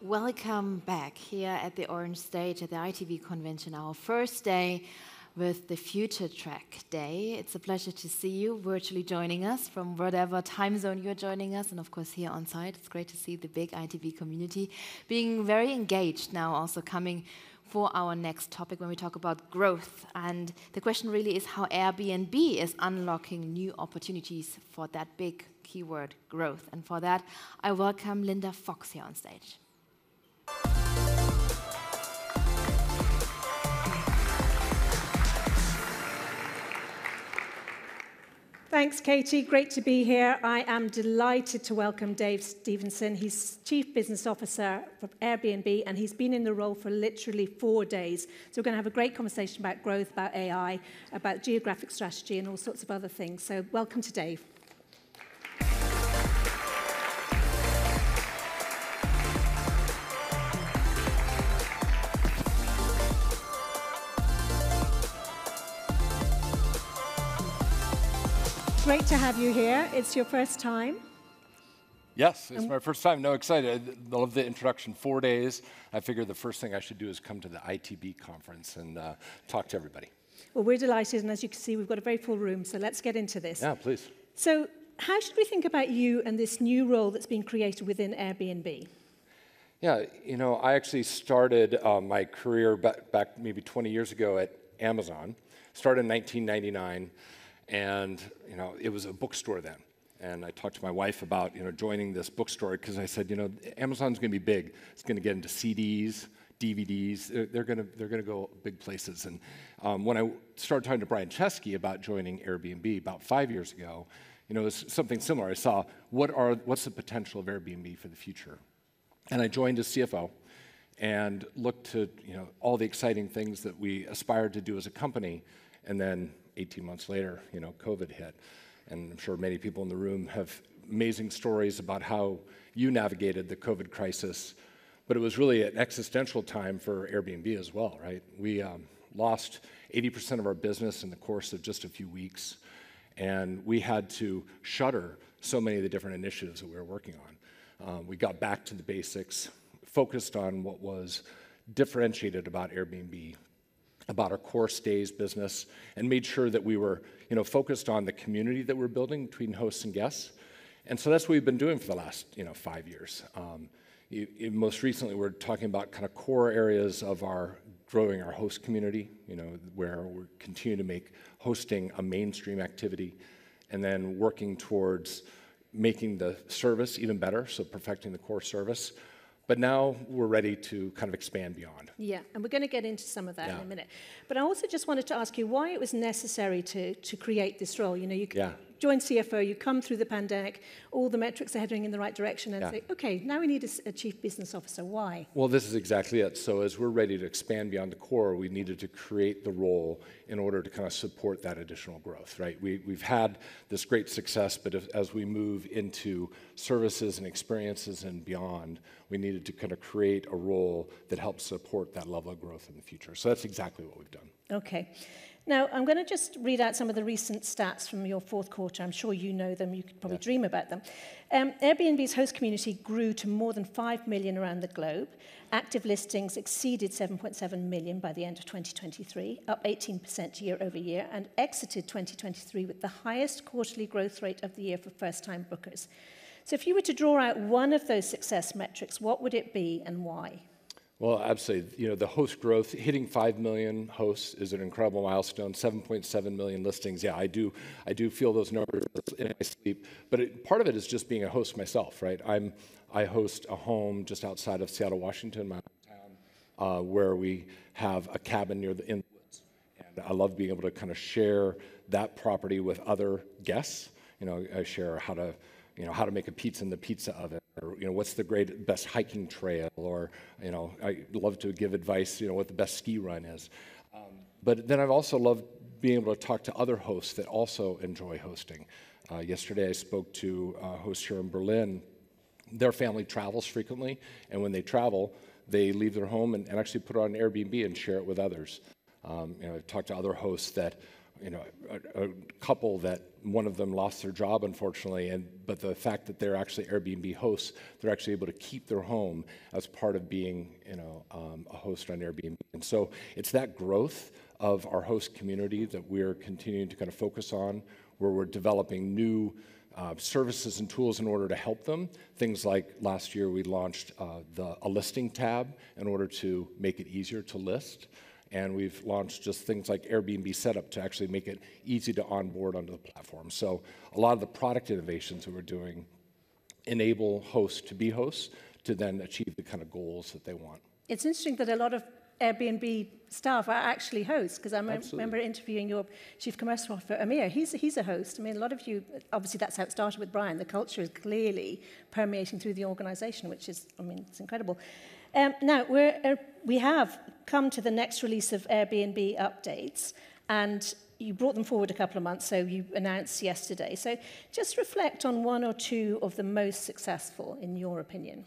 Welcome back here at the Orange Stage at the ITV Convention, our first day with the Future Track Day. It's a pleasure to see you virtually joining us from whatever time zone you're joining us, and of course here on site. It's great to see the big ITV community being very engaged now, also coming for our next topic when we talk about growth. And the question really is how Airbnb is unlocking new opportunities for that big keyword, growth. And for that, I welcome Linda Fox here on stage. Thanks, Katie. Great to be here. I am delighted to welcome Dave Stephenson. He's Chief Business Officer for Airbnb, and he's been in the role for literally 4 days. So we're going to have a great conversation about growth, about AI, about geographic strategy, and all sorts of other things. So welcome to Dave. Great to have you here. It's your first time. Yes, it's my first time. No, excited. I love the introduction. 4 days. I figured the first thing I should do is come to the ITB conference and talk to everybody. Well, we're delighted, and as you can see, we've got a very full room, so let's get into this. Yeah, please. So how should we think about you and this new role that's been created within Airbnb? Yeah, you know, I actually started my career back maybe 20 years ago at Amazon. Started in 1999. And, you know, it was a bookstore then. And I talked to my wife about, joining this bookstore because I said, Amazon's going to be big. It's going to get into CDs, DVDs. They're going to go big places. And when I started talking to Brian Chesky about joining Airbnb about 5 years ago, it was something similar. I saw what's the potential of Airbnb for the future. And I joined as CFO and looked to, all the exciting things that we aspired to do as a company. And then 18 months later, COVID hit. And I'm sure many people in the room have amazing stories about how you navigated the COVID crisis. But it was really an existential time for Airbnb as well, right? We lost 80% of our business in the course of just a few weeks. And we had to shutter so many of the different initiatives that we were working on. We got back to the basics, focused on what was differentiated about Airbnb, about our core stays business, and made sure that we were, focused on the community that we're building between hosts and guests. And so that's what we've been doing for the last, 5 years. Most recently, we're talking about kind of core areas of growing our host community, where we're continuing to make hosting a mainstream activity, and then working towards making the service even better, so perfecting the core service. But now we're ready to kind of expand beyond. Yeah, and we're going to get into some of that in a minute. But I also just wanted to ask you why it was necessary to create this role. You joined CFO, you come through the pandemic, all the metrics are heading in the right direction, and say, okay, now we need a chief business officer. Why? Well, this is exactly it. So as we're ready to expand beyond the core, we needed to create the role in order to kind of support that additional growth, right? We've had this great success, but as we move into services and experiences and beyond, we needed to kind of create a role that helps support that level of growth in the future. So that's exactly what we've done. Okay. Now, I'm going to just read out some of the recent stats from your fourth quarter. I'm sure you know them. You could probably dream about them. Airbnb's host community grew to more than 5 million around the globe. Active listings exceeded 7.7 million by the end of 2023, up 18% year over year, and exited 2023 with the highest quarterly growth rate of the year for first-time bookers. So if you were to draw out one of those success metrics, what would it be and why? Well, absolutely. The host growth, hitting 5 million hosts is an incredible milestone. 7.7 million listings. Yeah, I do feel those numbers in my sleep. But part of it is just being a host myself, right? I host a home just outside of Seattle, Washington, my hometown, where we have a cabin in the woods, and I love being able to kind of share that property with other guests. I share how to make a pizza in the pizza oven, or what's the best hiking trail, or I love to give advice, what the best ski run is. But then I've also loved being able to talk to other hosts that also enjoy hosting. Yesterday I spoke to a host here in Berlin. Their family travels frequently, and when they travel, they leave their home and actually put it on Airbnb and share it with others. I've talked to other hosts that a couple that one of them lost their job, unfortunately, but the fact that they're actually Airbnb hosts, they're actually able to keep their home as part of being, a host on Airbnb. And so it's that growth of our host community that we're continuing to kind of focus on, where we're developing new services and tools in order to help them. Things like last year we launched a listing tab in order to make it easier to list. And we've launched just things like Airbnb Setup to actually make it easy to onboard onto the platform. So a lot of the product innovations that we're doing enable hosts to be hosts to then achieve the kind of goals that they want. It's interesting that a lot of Airbnb staff are actually hosts, because I remember interviewing your chief commercial officer, Amir. He's a host. I mean, a lot of you, obviously that's how it started with Brian. The culture is clearly permeating through the organization, which is, it's incredible. Now, we have come to the next release of Airbnb updates, and you brought them forward a couple of months, so you announced yesterday. So just reflect on one or two of the most successful, in your opinion.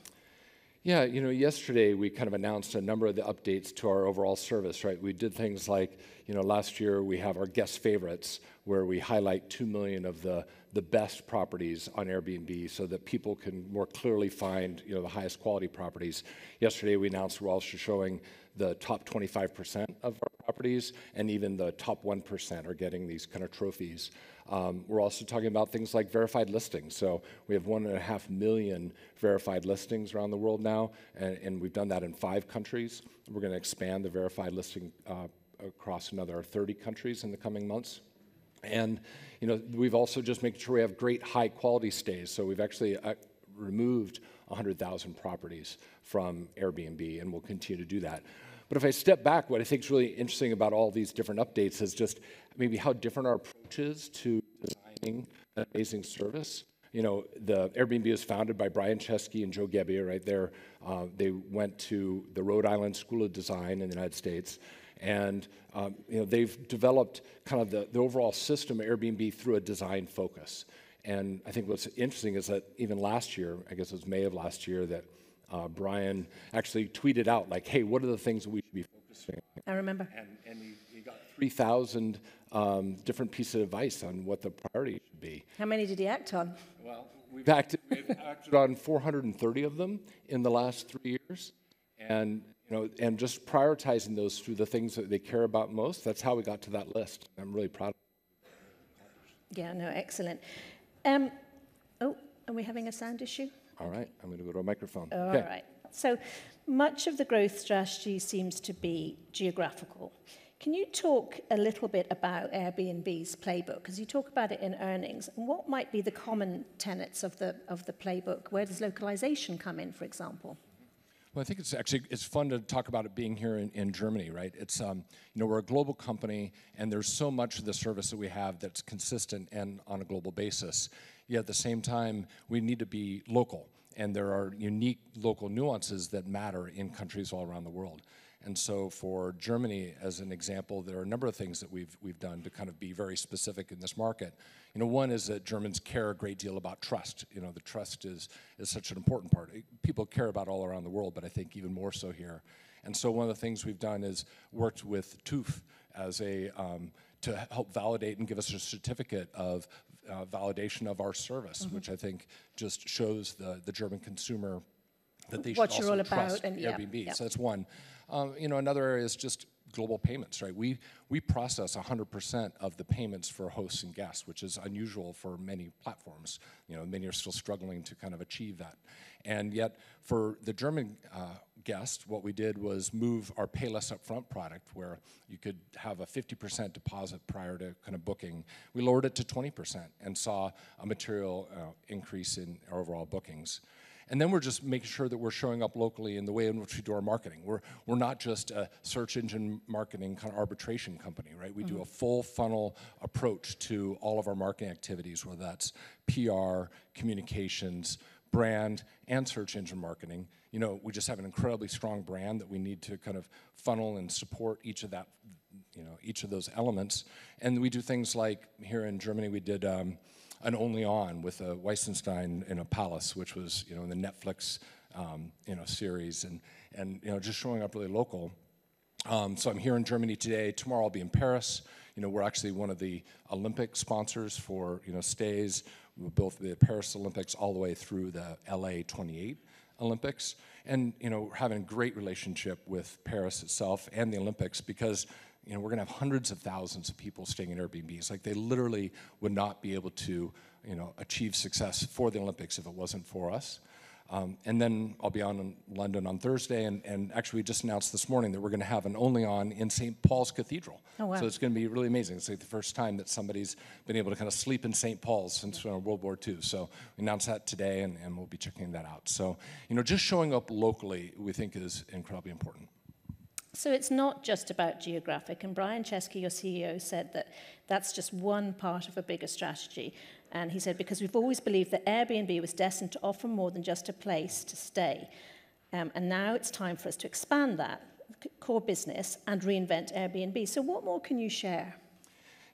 Yeah, yesterday we kind of announced a number of the updates to our overall service, right? We did things like, last year we have our guest favorites, where we highlight 2 million of the best properties on Airbnb so that people can more clearly find, the highest quality properties. Yesterday we announced we're also showing the top 25% of our properties, and even the top 1% are getting these kind of trophies. We're also talking about things like verified listings. So we have 1.5 million verified listings around the world now, and we've done that in 5 countries. We're going to expand the verified listing across another 30 countries in the coming months. And we've also just made sure we have great high quality stays. So we've actually removed 100,000 properties from Airbnb, and we'll continue to do that. But if I step back, what I think is really interesting about all these different updates is just maybe how different our approach is to designing an amazing service. The Airbnb was founded by Brian Chesky and Joe Gebbia, right there. They went to the Rhode Island School of Design in the United States. And they've developed kind of the overall system of Airbnb through a design focus. And I think what's interesting is that even last year, I guess it was May of last year, that Brian actually tweeted out, like, hey, what are the things that we should be focusing on? I remember. And he got 3,000 different pieces of advice on what the priority should be. How many did he act on? Well, we've acted on 430 of them in the last 3 years. And and just prioritizing those through the things that they care about most, that's how we got to that list. I'm really proud of it. Yeah, no, excellent. Are we having a sound issue? All right, I'm going to go to a microphone. All right. So much of the growth strategy seems to be geographical. Can you talk a little bit about Airbnb's Playbook? Because you talk about it in earnings. And what might be the common tenets of the Playbook? Where does localization come in, for example? Well, I think it's fun to talk about it being here in Germany, right? It's we're a global company, and there's so much of the service that we have that's consistent and on a global basis. Yet at the same time, we need to be local, and there are unique local nuances that matter in countries all around the world. And so for Germany, as an example, there are a number of things that we've done to kind of be very specific in this market. One is that Germans care a great deal about trust. The trust is such an important part. People care about all around the world, but I think even more so here. And so one of the things we've done is worked with TÜV as to help validate and give us a certificate of validation of our service, which I think just shows the German consumer that they should also trust Airbnb. Yeah. So that's one. Another area is just global payments, right? We process 100% of the payments for hosts and guests, which is unusual for many platforms. Many are still struggling to kind of achieve that. And yet, for the German guest, what we did was move our Pay Less Upfront product, where you could have a 50% deposit prior to kind of booking. We lowered it to 20% and saw a material increase in our overall bookings. And then we're just making sure that we're showing up locally in the way in which we do our marketing. We're not just a search engine marketing kind of arbitration company, right? We do a full funnel approach to all of our marketing activities, whether that's PR, communications, brand, and search engine marketing. We just have an incredibly strong brand that we need to kind of funnel and support each of that, each of those elements. And we do things like here in Germany, we did an Only On with a Weissenstein in a Palace, which was in the Netflix series, and just showing up really local. So I'm here in Germany today. Tomorrow I'll be in Paris. We're actually one of the Olympic sponsors for, stays with both the Paris Olympics all the way through the LA 28 Olympics. And, we're having a great relationship with Paris itself and the Olympics because, we're going to have hundreds of thousands of people staying in Airbnbs. Like, they literally would not be able to, achieve success for the Olympics if it wasn't for us. And then I'll be on in London on Thursday, and actually we just announced this morning that we're going to have an only on in St. Paul's Cathedral. Oh, wow. So it's going to be really amazing. It's like the first time that somebody's been able to kind of sleep in St. Paul's since World War II. So we announced that today, and we'll be checking that out. So, just showing up locally we think is incredibly important. So it's not just about geographic, and Brian Chesky, your CEO, said that that's just one part of a bigger strategy. And he said, because we've always believed that Airbnb was destined to offer more than just a place to stay. And now it's time for us to expand that core business and reinvent Airbnb. So what more can you share?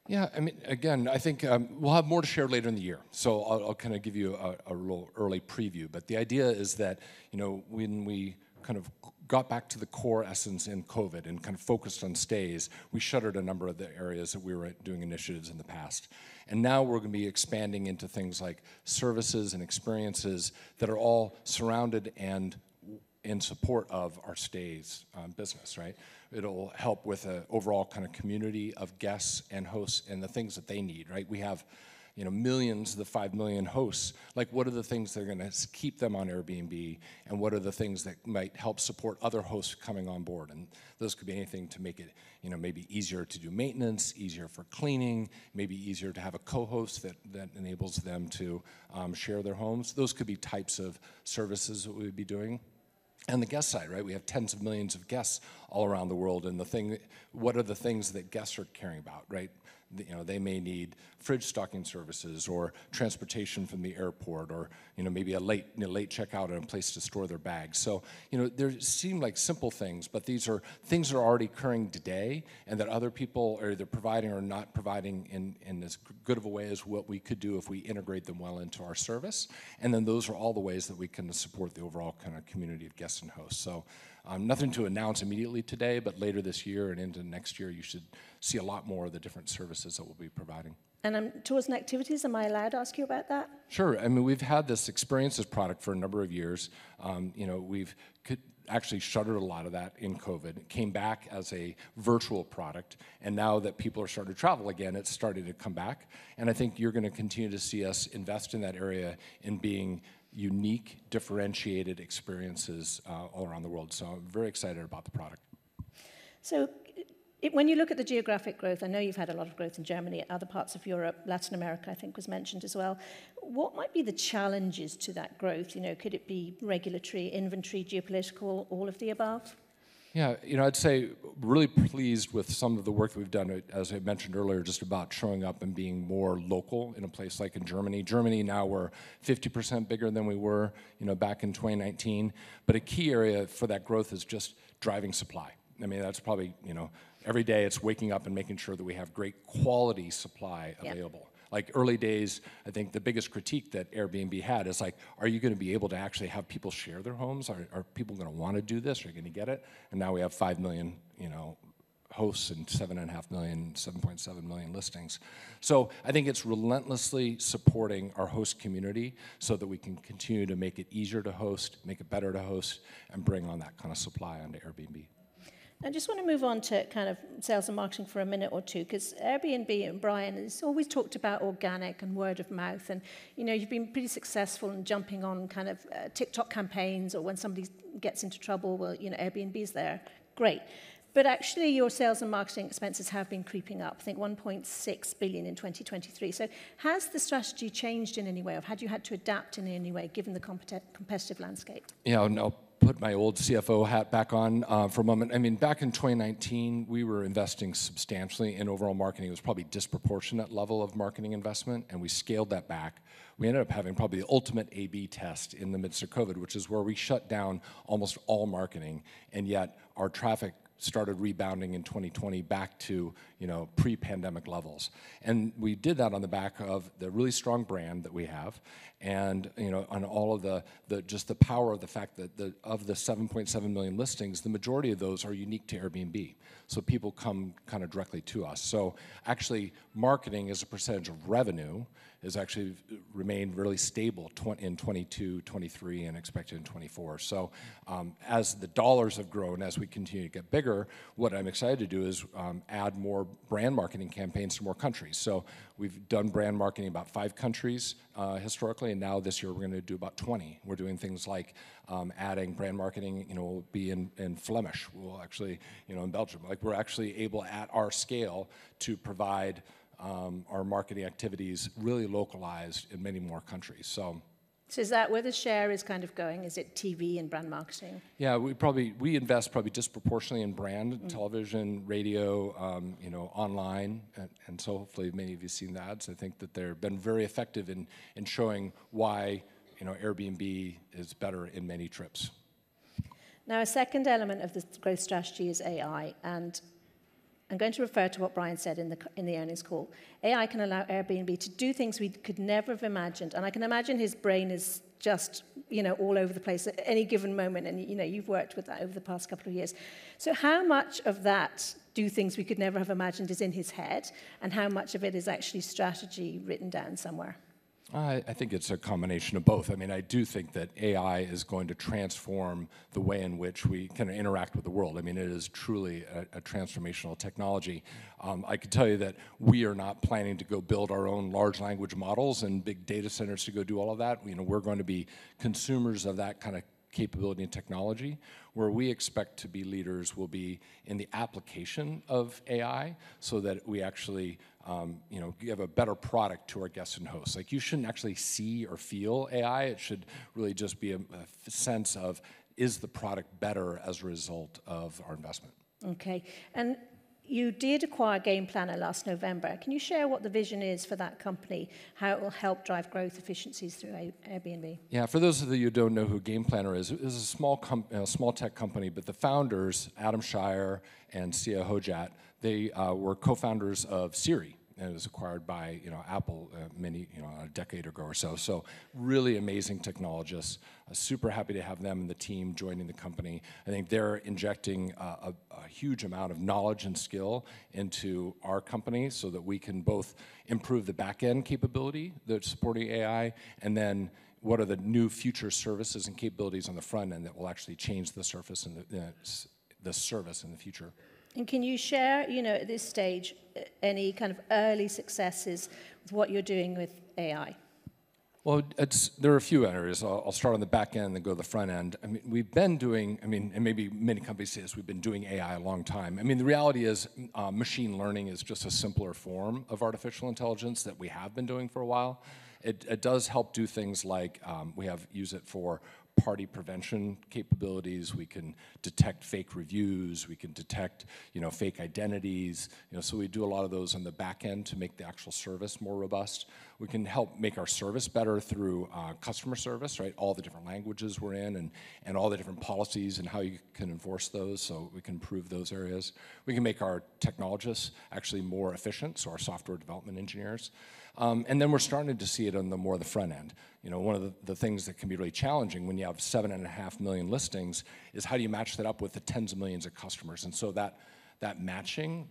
Yeah, again, I think we'll have more to share later in the year. So I'll kind of give you a little early preview. But the idea is that, when we kind of got back to the core essence in COVID and kind of focused on stays, we shuttered a number of the areas that we were doing initiatives in the past. And now we're going to be expanding into things like services and experiences that are all surrounded and in support of our stays business, right? It'll help with an overall kind of community of guests and hosts and the things that they need, right? We have millions of the 5 million hosts. Like, what are the things that are going to keep them on Airbnb, and what are the things that might help support other hosts coming on board? And those could be anything to make it, maybe easier to do maintenance, easier for cleaning, maybe easier to have a co-host that enables them to share their homes. Those could be types of services that we would be doing. And the guest side, right? We have tens of millions of guests all around the world, and what are the things that guests are caring about, right? They may need fridge stocking services or transportation from the airport, or maybe a late checkout and a place to store their bags. So there seem like simple things, but these are things that are already occurring today, and that other people are either providing or not providing in as good of a way as what we could do if we integrate them well into our service. And then those are all the ways that we can support the overall kind of community of guests and hosts. So nothing to announce immediately today, but later this year and into next year, you should see a lot more of the different services that we'll be providing. And tours and activities, am I allowed to ask you about that? Sure. We've had this experiences product for a number of years. We've actually shuttered a lot of that in COVID. It came back as a virtual product, and now that people are starting to travel again, it's starting to come back. And I think you're going to continue to see us invest in that area in being unique, differentiated experiences all around the world. So I'm very excited about the product. So when you look at the geographic growth, I know you've had a lot of growth in Germany, other parts of Europe, Latin America, I think was mentioned as well. What might be the challenges to that growth? Could it be regulatory, inventory, geopolitical, all of the above? Yeah, I'd say really pleased with some of the work that we've done, as I mentioned earlier, just about showing up and being more local in a place like in Germany. Germany, now we're 50% bigger than we were, back in 2019. But a key area for that growth is just driving supply. That's probably, every day it's waking up and making sure that we have great quality supply available. Yep. Like early days, I think the biggest critique that Airbnb had is like, are you going to be able to actually have people share their homes? Are people going to want to do this? Are you going to get it? And now we have 5 million, hosts and 7.7 million listings. So I think it's relentlessly supporting our host community so that we can continue to make it easier to host, make it better to host, and bring on that kind of supply onto Airbnb. I just want to move on to kind of sales and marketing for a minute or two, because Airbnb and Brian has always talked about organic and word of mouth. And, you've been pretty successful in jumping on kind of TikTok campaigns, or when somebody gets into trouble, well, Airbnb's there. Great. But actually, your sales and marketing expenses have been creeping up. I think 1.6 billion in 2023. So has the strategy changed in any way, or have you had to adapt in any way, given the competitive landscape? Yeah, no. Put my old CFO hat back on for a moment. Back in 2019, we were investing substantially in overall marketing. It was probably a disproportionate level of marketing investment, and we scaled that back. We ended up having probably the ultimate A/B test in the midst of COVID, which is where we shut down almost all marketing, and yet our traffic started rebounding in 2020 back to, pre-pandemic levels. And we did that on the back of the really strong brand that we have, and on all of the just the power of the fact that of the 7.7 million listings, the majority of those are unique to Airbnb. So people come kind of directly to us. So actually, marketing as a percentage of revenue has actually remained really stable in 22, 23, and expected in 24. So as the dollars have grown, as we continue to get bigger, what I'm excited to do is add more brand marketing campaigns to more countries. So we've done brand marketing in about 5 countries historically, and now this year we're going to do about 20. We're doing things like adding brand marketing, we'll be in Flemish, we'll actually, in Belgium. Like, we're actually able at our scale to provide our marketing activities really localized in many more countries. So is that where the share is kind of going? Is it TV and brand marketing? Yeah, we invest probably disproportionately in brand, television, radio, online, and so hopefully many of you have seen the ads. I think that they've been very effective in showing why Airbnb is better in many trips. Now, a second element of the growth strategy is AI, and I'm going to refer to what Brian said in the earnings call. AI can allow Airbnb to do things we could never have imagined, and I can imagine his brain is just all over the place at any given moment, and you've worked with that over the past couple of years. So how much of that do things we could never have imagined is in his head, and how much of it is actually strategy written down somewhere? I think it's a combination of both. I mean, I do think that AI is going to transform the way in which we kind of interact with the world. I mean, it is truly a transformational technology. I can tell you that we are not planning to go build our own large language models and big data centers to go do all of that. We're going to be consumers of that kind of capability and technology. Where we expect to be leaders will be in the application of AI, so that we actually give a better product to our guests and hosts. Like, you shouldn't actually see or feel AI. It should really just be a sense of, is the product better as a result of our investment? Okay. And you did acquire Game Planner last November. Can you share what the vision is for that company, how it will help drive growth efficiencies through Airbnb? Yeah, for those of you who don't know who Game Planner is a small tech company, but the founders, Adam Shire and Sia Hojat, they were co-founders of Siri. And it was acquired by Apple a decade ago or so. So really amazing technologists. Super happy to have them and the team joining the company. I think they're injecting a huge amount of knowledge and skill into our company, so that we can both improve the back-end capability that's supporting AI, and then what are the new future services and capabilities on the front end that will actually change the surface and the service in the future. And can you share, at this stage, any kind of early successes with what you're doing with AI? Well, there are a few areas. I'll start on the back end and then go to the front end. I mean, we've been doing, and maybe many companies say this, we've been doing AI a long time. I mean, the reality is machine learning is just a simpler form of artificial intelligence that we have been doing for a while. It does help do things like use it for party prevention capabilities. We can detect fake reviews. We can detect, fake identities. So we do a lot of those on the back end to make the actual service more robust. We can help make our service better through customer service, right? All the different languages we're in, and all the different policies and how you can enforce those, so we can improve those areas. We can make our technologists actually more efficient, so our software development engineers. And then we're starting to see it on the front end. One of the things that can be really challenging when you have 7.5 million listings is, how do you match that up with the tens of millions of customers? And so that matching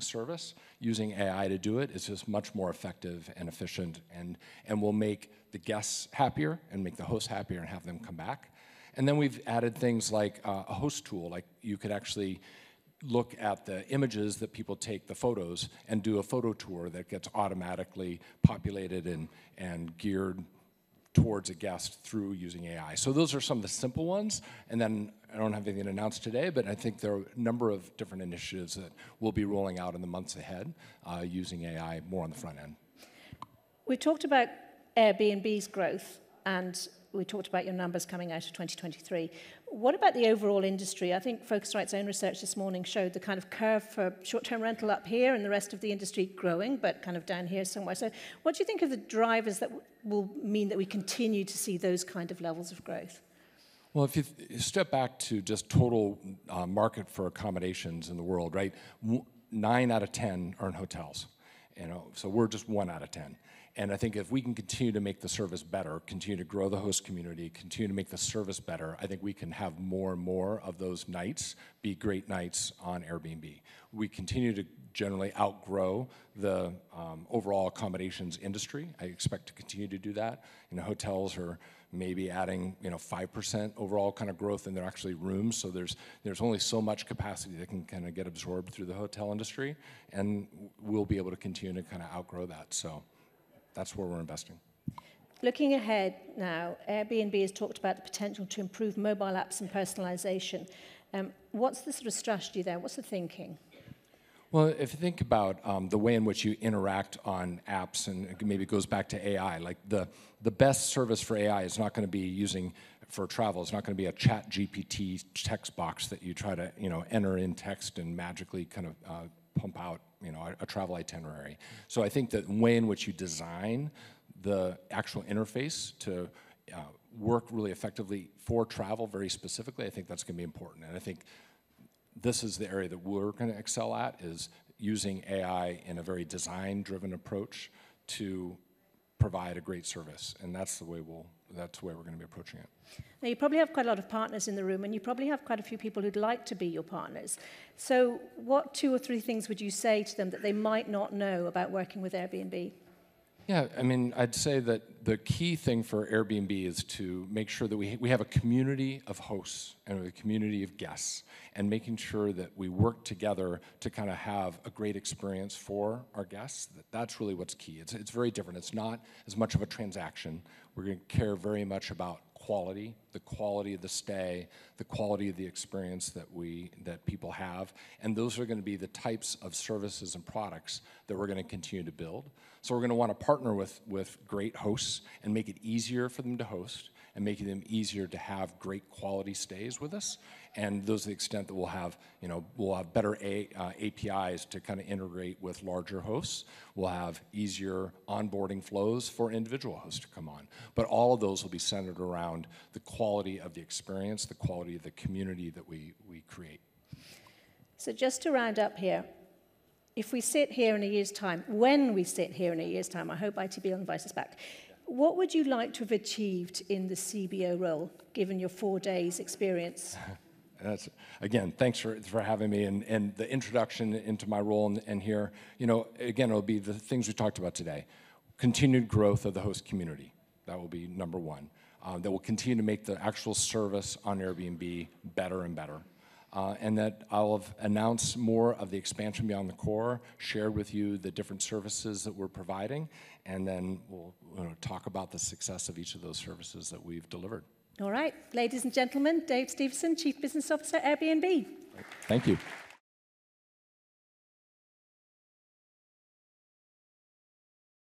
service, using AI to do it, is just much more effective and efficient, and will make the guests happier and make the hosts happier and have them come back. And then we've added things like a host tool, like you could actually look at the images that people take, the photos, and do a photo tour that gets automatically populated and geared towards a guest through using AI. So those are some of the simple ones. And then I don't have anything to announce today, but I think there are a number of different initiatives that we'll be rolling out in the months ahead using AI more on the front end. We talked about Airbnb's growth, and we talked about your numbers coming out of 2023. What about the overall industry? I think Focusrite's own research this morning showed the kind of curve for short-term rental up here and the rest of the industry growing, but kind of down here somewhere. So what do you think are the drivers that will mean that we continue to see those kind of levels of growth? Well, if you step back to just total market for accommodations in the world, right? 9 out of 10 are in hotels, so we're just 1 out of 10. And I think if we can continue to make the service better, continue to grow the host community, continue to make the service better, I think we can have more and more of those nights be great nights on Airbnb. We continue to generally outgrow the overall accommodations industry. I expect to continue to do that. Hotels are maybe adding 5% overall kind of growth in their actually rooms, so there's only so much capacity that can kind of get absorbed through the hotel industry, and we'll be able to continue to kind of outgrow that. So that's where we're investing. Looking ahead now, Airbnb has talked about the potential to improve mobile apps and personalization. What's the sort of strategy there? What's the thinking? Well, if you think about the way in which you interact on apps, and maybe it goes back to AI, like the best service for AI is not going to be using for travel. It's not going to be a chat GPT text box that you try to enter in text and magically kind of pump out a travel itinerary. So I think that the way in which you design the actual interface to work really effectively for travel very specifically, I think that's going to be important. And I think this is the area that we're going to excel at, is using AI in a very design-driven approach to provide a great service. And that's the way we're going to be approaching it. Now, you probably have quite a lot of partners in the room, and you probably have quite a few people who'd like to be your partners. So what 2 or 3 things would you say to them that they might not know about working with Airbnb? Yeah, I mean, I'd say that the key thing for Airbnb is to make sure that we have a community of hosts and a community of guests, and making sure that we work together to kind of have a great experience for our guests. That's really what's key. It's very different. It's not as much of a transaction. We're going to care very much about quality, the quality of the stay, the quality of the experience that people have, and those are going to be the types of services and products that we're going to continue to build. So we're going to want to partner with great hosts and make it easier for them to host, and making them easier to have great quality stays with us. And those are the extent that we'll have better APIs to kind of integrate with larger hosts. We'll have easier onboarding flows for individual hosts to come on. But all of those will be centered around the quality of the experience, the quality of the community that we create. So just to round up here, if we sit here in a year's time, when we sit here in a year's time, I hope ITB will invite us back, what would you like to have achieved in the CBO role, given your 4 days experience? Again, thanks for having me, and the introduction into my role and here. Again, it'll be the things we talked about today. Continued growth of the host community. That will be number 1. That will continue to make the actual service on Airbnb better and better. And that I'll have announced more of the expansion beyond the core, shared with you the different services that we're providing, and then we'll talk about the success of each of those services that we've delivered. All right, ladies and gentlemen, Dave Stephenson, Chief Business Officer, Airbnb. Thank you.